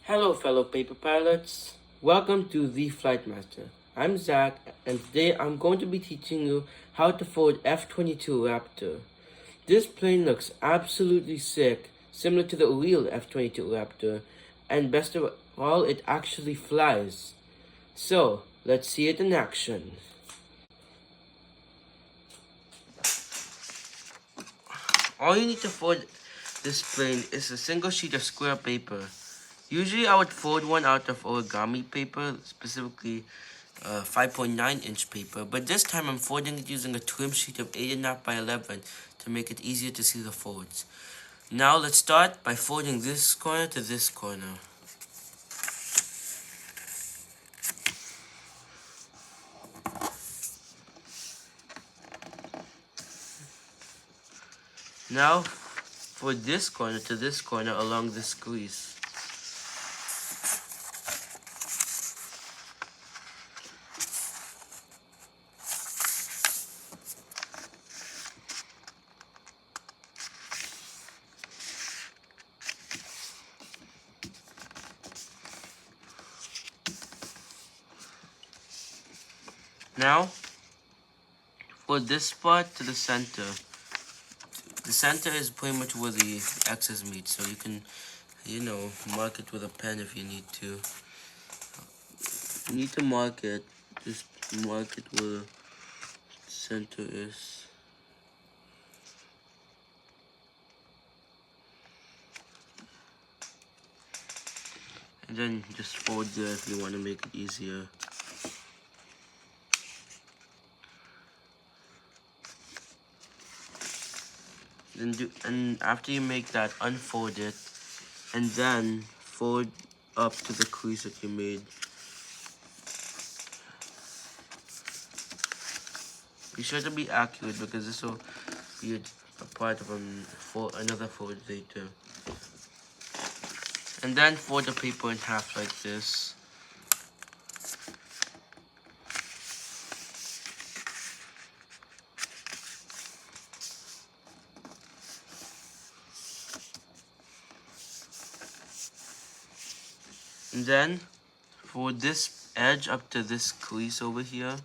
Hello, fellow paper pilots. Welcome to The Flight Master. I'm Zach, and today I'm going to be teaching you how to fold F-22 Raptor. This plane looks absolutely sick, similar to the real F-22 Raptor, and best of all, it actually flies. So, let's see it in action. All you need to fold this plane is a single sheet of square paper. Usually I would fold one out of origami paper, specifically 5.9-inch paper, but this time I'm folding it using a trim sheet of 8.5 by 11 to make it easier to see the folds. Now let's start by folding this corner to this corner. Now fold this corner to this corner along this crease. Now fold this part to the center. The center is pretty much where the X's meet, so you can, mark it with a pen if you need to. You need to mark it, just mark it where the center is. And then just fold there if you want to make it easier. And after you make that, unfold it, and then fold up to the crease that you made. Be sure to be accurate because this will be a part of another fold later. And then fold the paper in half like this. And then fold this edge up to this crease over here.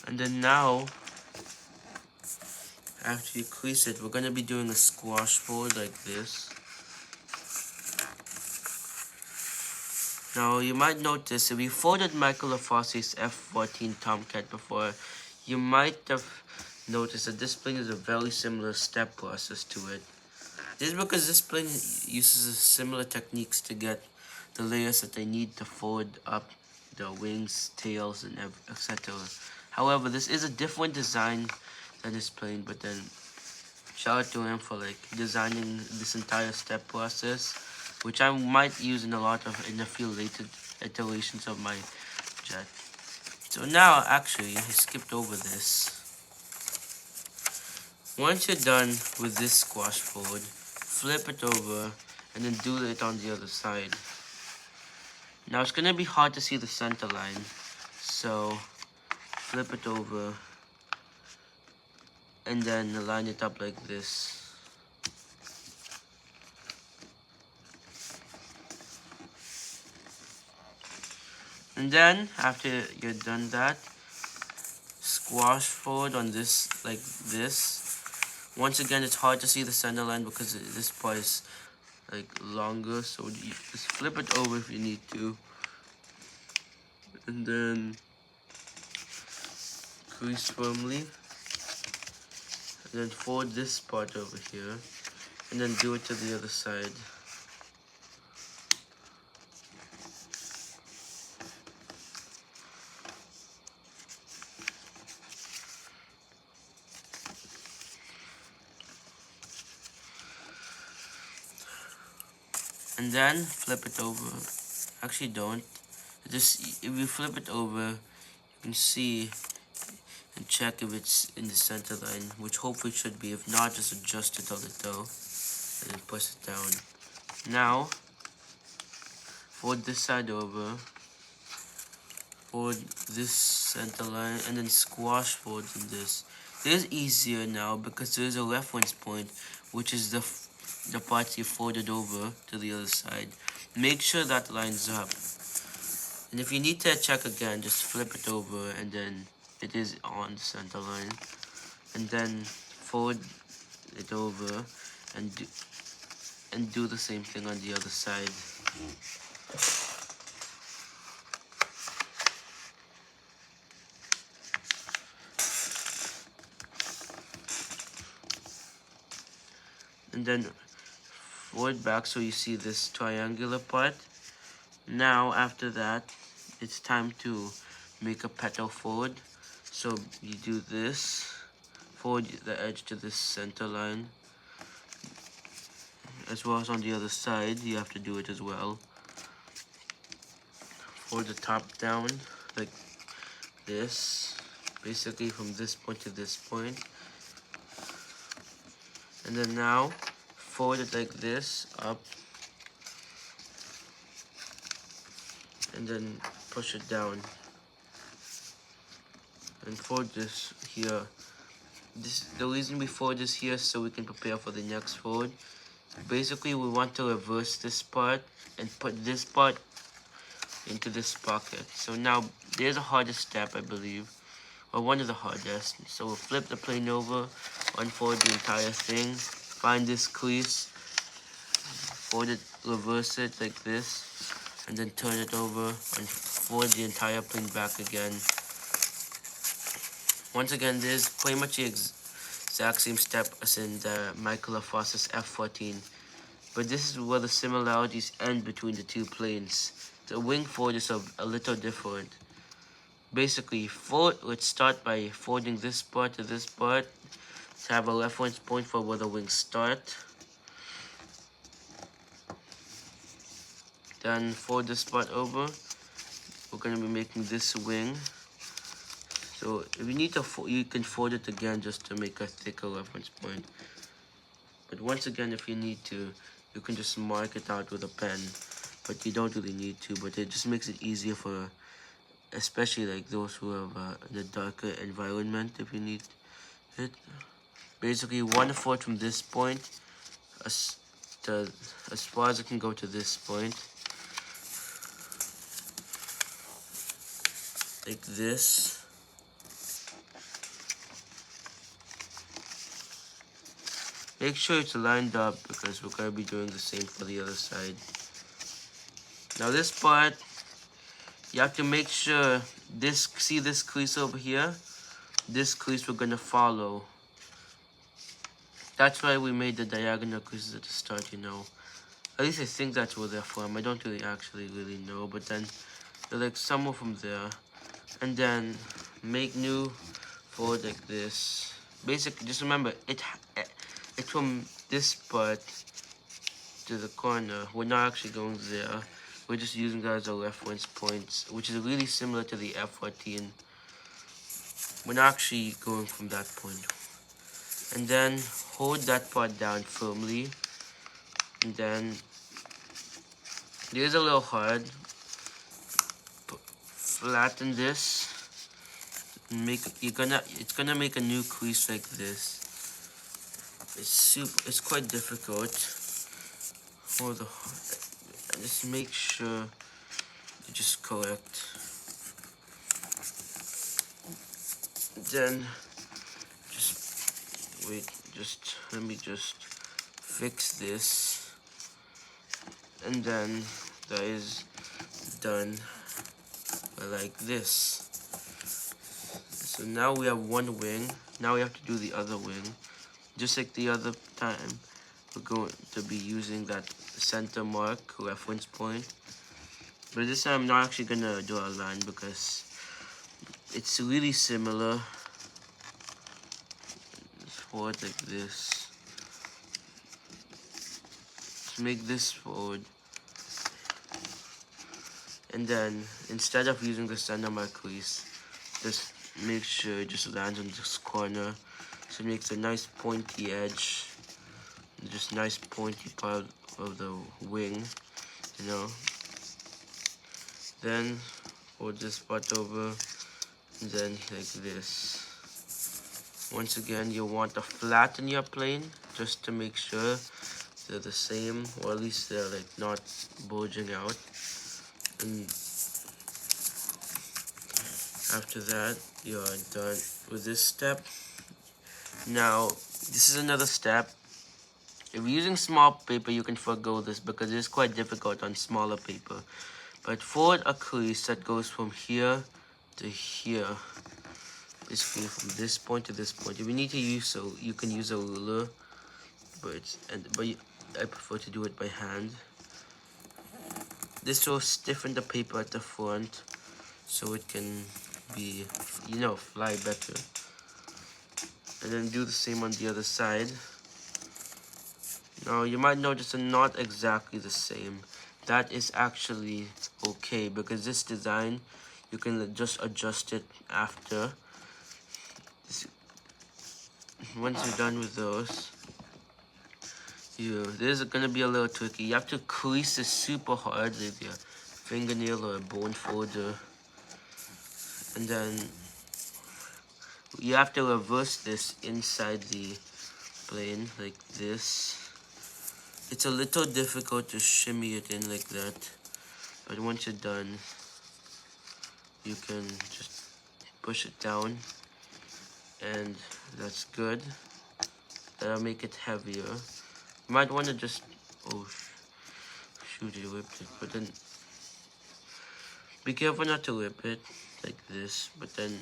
And then now, after you crease it, we're going to be doing a squash fold like this. Now, you might notice if you folded Michael LaFoss's F-14 Tomcat before, you might have noticed that this plane is a very similar step process to it. This is because this plane uses similar techniques to get the layers that they need to fold up the wings, tails, and etc. However, this is a different design than this plane, but then shout out to him for designing this entire step process, which I might use in a few later iterations of my jet. So now, actually, I skipped over this. Once you're done with this squash fold, flip it over and then do it on the other side. Now it's gonna be hard to see the center line, so flip it over and then line it up like this. And then after you're done that, squash fold on this like this. Once again, it's hard to see the center line because this part is longer, so you just flip it over if you need to, and then crease firmly, and then fold this part over here, and then do it to the other side. And then flip it over. Actually, don't. Just if you flip it over, you can see and check if it's in the center line, which hopefully should be. If not, just adjust it a little and then push it down. Now, fold this side over, fold this center line, and then squash fold in this. It is easier now because there is a reference point, which is the part you folded over to the other side. Make sure that lines up. And if you need to check again, just flip it over and then it is on the center line. And then fold it over and do the same thing on the other side. And then fold back so you see this triangular part. Now after that, it's time to make a petal fold. So you do this, fold the edge to this center line, as well as on the other side, you have to do it as well. Fold the top down like this, basically from this point to this point. And then now, fold it like this, up, and then push it down. And fold this here. The reason we fold this here is so we can prepare for the next fold. Basically, we want to reverse this part and put this part into this pocket. So now, there's a hardest step, I believe, or one of the hardest. So we'll flip the plane over, unfold the entire thing, find this crease, fold it, reverse it like this, and then turn it over and fold the entire plane back again. Once again, this is pretty much the exact same step as in the Michael F-Foss's F-14, but this is where the similarities end between the two planes. The wing fold is a little different. Basically, let's start by folding this part to this part to have a reference point for where the wings start. Then fold this part over. We're going to be making this wing. So if you need to, you can fold it again just to make a thicker reference point. But once again, if you need to, you can just mark it out with a pen. But you don't really need to, but it just makes it easier for, especially like those who have the darker environment, if you need it. Basically, 1/4 from this point, as far as it can go to this point. Like this. Make sure it's lined up because we're going to be doing the same for the other side. Now this part, you have to make sure see this crease over here? This crease we're going to follow. That's why we made the diagonal creases at the start, you know. At least I think that's where they're from. I don't really know, but then they're like somewhere from there. And then make new fold like this. Basically, just remember, it's from this part to the corner. We're not actually going there. We're just using that as a reference point, which is really similar to the F-14. We're not actually going from that point. And then hold that part down firmly. And then it is a little hard. Flatten this. It's gonna make a new crease like this. It's quite difficult. Just make sure you just correct. Then let me just fix this, and then that is done like this. So now we have one wing. Now we have to do the other wing. Just like the other time, we're going to be using that center mark reference point. But this time I'm not actually going to draw a line because it's really similar. Just fold like this. Just make this fold. And then, instead of using the center mark crease, just make sure it just lands on this corner. So it makes a nice pointy edge. Just nice pointy part of the wing, you know. Then fold this part over, and then like this. Once again, you want to flatten your plane just to make sure they're the same, or at least they're like not bulging out. And after that, you're done with this step. Now, this is another step. If you're using small paper, you can forgo this because it's quite difficult on smaller paper. But forward a crease that goes from here to here. Basically from this point to this point. If you need to use so you can use a ruler, but I prefer to do it by hand. This will stiffen the paper at the front so it can be, fly better. And then do the same on the other side. Now you might notice they're not exactly the same. That is actually okay because this design you can just adjust it after. Once you're done with those, this is gonna be a little tricky. You have to crease this super hard with your fingernail or a bone folder, and then you have to reverse this inside the plane like this. It's a little difficult to shimmy it in like that, but once you're done, you can just push it down, and that's good. That'll make it heavier. You might want to just, oh shoot, you whipped it, but then be careful not to whip it like this. But then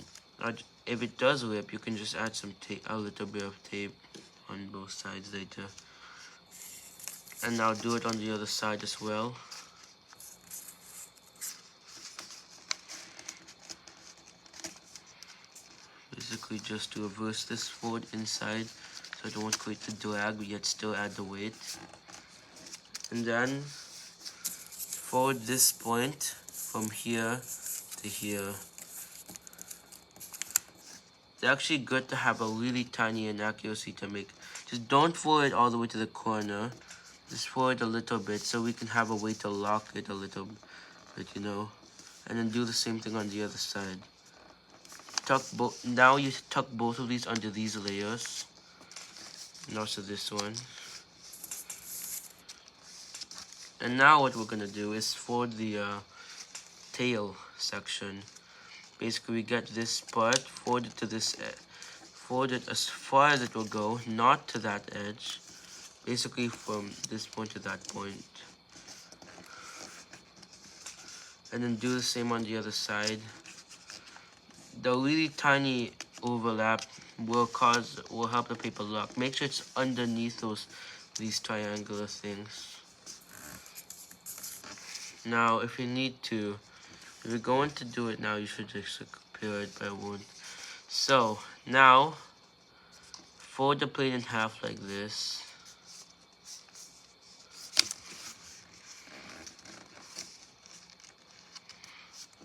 if it does whip, you can just add some tape, a little bit of tape on both sides later. And now do it on the other side as well. Basically just to reverse this forward inside so it won't create the drag but yet still add the weight. And then forward this point from here to here. It's actually good to have a really tiny inaccuracy to make. Just don't forward it all the way to the corner. Just forward a little bit so we can have a way to lock it a little bit, and then do the same thing on the other side. Now you tuck both of these under these layers, and also this one. And now what we're gonna do is for the tail section. Basically, we get this part, forward it to this, forward it as far as it will go, not to that edge. Basically from this point to that point. And then do the same on the other side. The really tiny overlap will help the paper lock. Make sure it's underneath these triangular things. Now if you're going to do it now, you should just compare it, but I won't. So now fold the plate in half like this.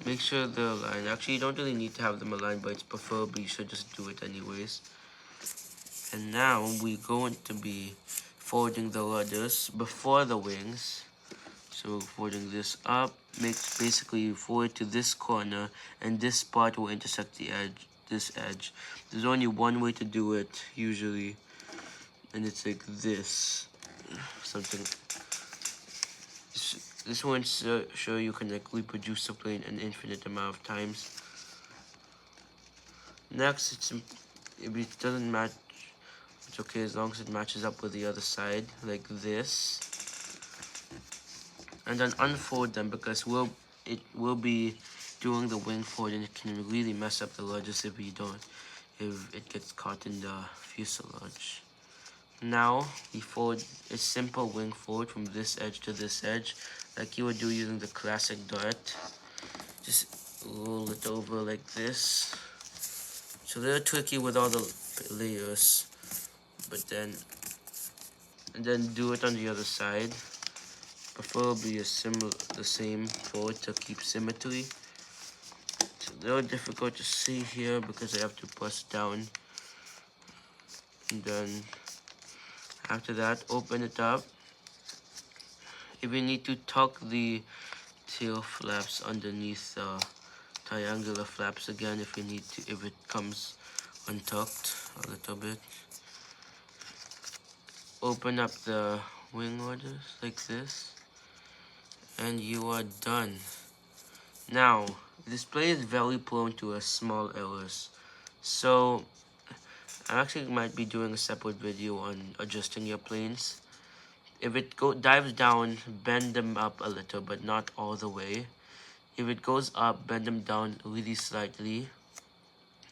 Make sure they're aligned. Actually, you don't really need to have them aligned, but it's preferable you should just do it anyways. And now we're going to be folding the rudders before the wings. So folding this up, basically forward to this corner, and this part will intersect this edge. There's only one way to do it usually, and it's like this. Something. This will show you can like reproduce the plane an infinite amount of times. Next, if it doesn't match, it's okay as long as it matches up with the other side, like this. And then unfold them because it will be doing the wing fold, and it can really mess up the rudders if it gets caught in the fuselage. Now we fold a simple wing fold from this edge to this edge, like you would do using the classic dart. Just roll it over like this. It's a little tricky with all the layers, and then do it on the other side. Preferably the same fold to keep symmetry. It's a little difficult to see here because I have to press down. And then after that, open it up. If you need to tuck the tail flaps underneath the triangular flaps again, if it comes untucked. a little bit. Open up the wing loaders like this, and you are done. Now, this plane is very prone to a small errors, so I actually might be doing a separate video on adjusting your planes. If it dives down, bend them up a little, but not all the way. If it goes up, bend them down really slightly.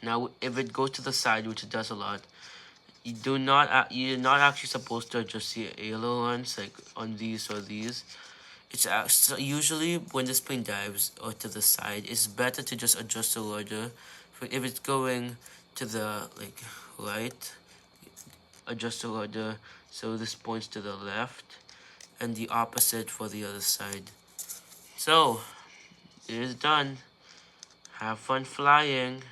Now, if it goes to the side, which it does a lot, you're not actually supposed to adjust the ailerons like on these or these. It's actually, usually when this plane dives or to the side, it's better to just adjust the rudder. If it's going to the right, adjust the rudder so this points to the left, and the opposite for the other side. So it is done. Have fun flying.